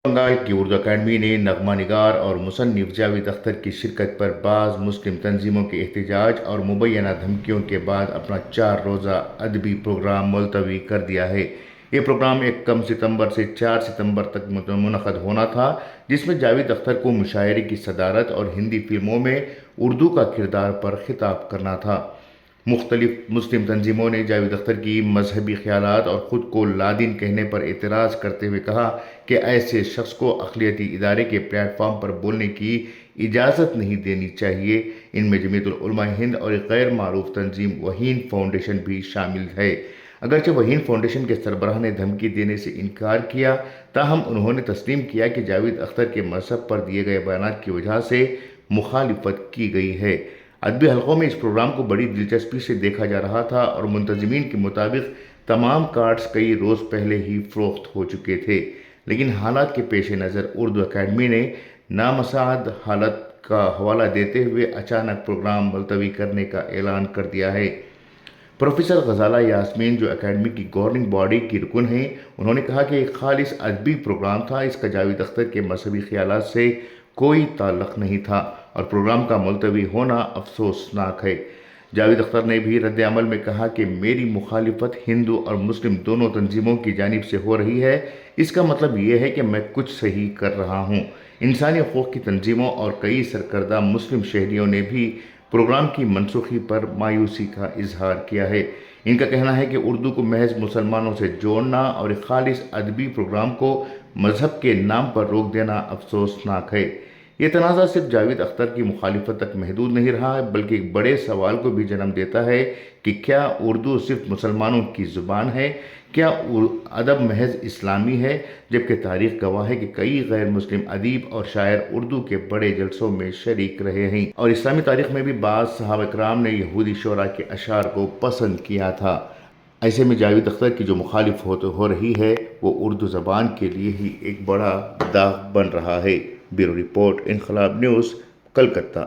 بنگال کی اردو اکیڈمی نے نغمہ نگار اور مصنف جاوید اختر کی شرکت پر بعض مسلم تنظیموں کے احتجاج اور مبینہ دھمکیوں کے بعد اپنا 4 روزہ ادبی پروگرام ملتوی کر دیا ہے۔ یہ پروگرام 1 ستمبر سے 4 ستمبر تک منعقد ہونا تھا، جس میں جاوید اختر کو مشاعرے کی صدارت اور ہندی فلموں میں اردو کا کردار پر خطاب کرنا تھا۔ مختلف مسلم تنظیموں نے جاوید اختر کی مذہبی خیالات اور خود کو لادین کہنے پر اعتراض کرتے ہوئے کہا کہ ایسے شخص کو اقلیتی ادارے کے پلیٹ فارم پر بولنے کی اجازت نہیں دینی چاہیے۔ ان میں جمعیت العلماء ہند اور ایک غیر معروف تنظیم وحین فاؤنڈیشن بھی شامل ہے۔ اگرچہ وحین فاؤنڈیشن کے سربراہ نے دھمکی دینے سے انکار کیا، تاہم انہوں نے تسلیم کیا کہ جاوید اختر کے مذہب پر دیے گئے بیانات کی وجہ سے مخالفت کی گئی ہے۔ ادبی حلقوں میں اس پروگرام کو بڑی دلچسپی سے دیکھا جا رہا تھا اور منتظمین کے مطابق تمام کارڈز کئی روز پہلے ہی فروخت ہو چکے تھے، لیکن حالات کے پیش نظر اردو اکیڈمی نے نامساعد حالت کا حوالہ دیتے ہوئے اچانک پروگرام ملتوی کرنے کا اعلان کر دیا ہے۔ پروفیسر غزالہ یاسمین، جو اکیڈمی کی گورننگ باڈی کی رکن ہیں، انہوں نے کہا کہ ایک خالص ادبی پروگرام تھا، اس کا جاوید اختر کے مذہبی خیالات سے کوئی تعلق نہیں تھا اور پروگرام کا ملتوی ہونا افسوسناک ہے۔ جاوید اختر نے بھی رد عمل میں کہا کہ میری مخالفت ہندو اور مسلم دونوں تنظیموں کی جانب سے ہو رہی ہے، اس کا مطلب یہ ہے کہ میں کچھ صحیح کر رہا ہوں۔ انسانی حقوق کی تنظیموں اور کئی سرکردہ مسلم شہریوں نے بھی پروگرام کی منسوخی پر مایوسی کا اظہار کیا ہے۔ ان کا کہنا ہے کہ اردو کو محض مسلمانوں سے جوڑنا اور ایک خالص ادبی پروگرام کو مذہب کے نام پر روک دینا افسوسناک ہے۔ یہ تنازع صرف جاوید اختر کی مخالفت تک محدود نہیں رہا ہے، بلکہ ایک بڑے سوال کو بھی جنم دیتا ہے کہ کیا اردو صرف مسلمانوں کی زبان ہے؟ کیا ادب محض اسلامی ہے؟ جبکہ تاریخ گواہ ہے کہ کئی غیر مسلم ادیب اور شاعر اردو کے بڑے جلسوں میں شریک رہے ہیں، اور اسلامی تاریخ میں بھی بعض صحابہ کرام نے یہودی شعراء کے اشعار کو پسند کیا تھا۔ ایسے میں جاوید اختر کی جو مخالف ہو رہی ہے، وہ اردو زبان کے لیے ہی ایک بڑا داغ بن رہا ہے۔ بیورو رپورٹ، انقلاب نیوز، کلکتہ۔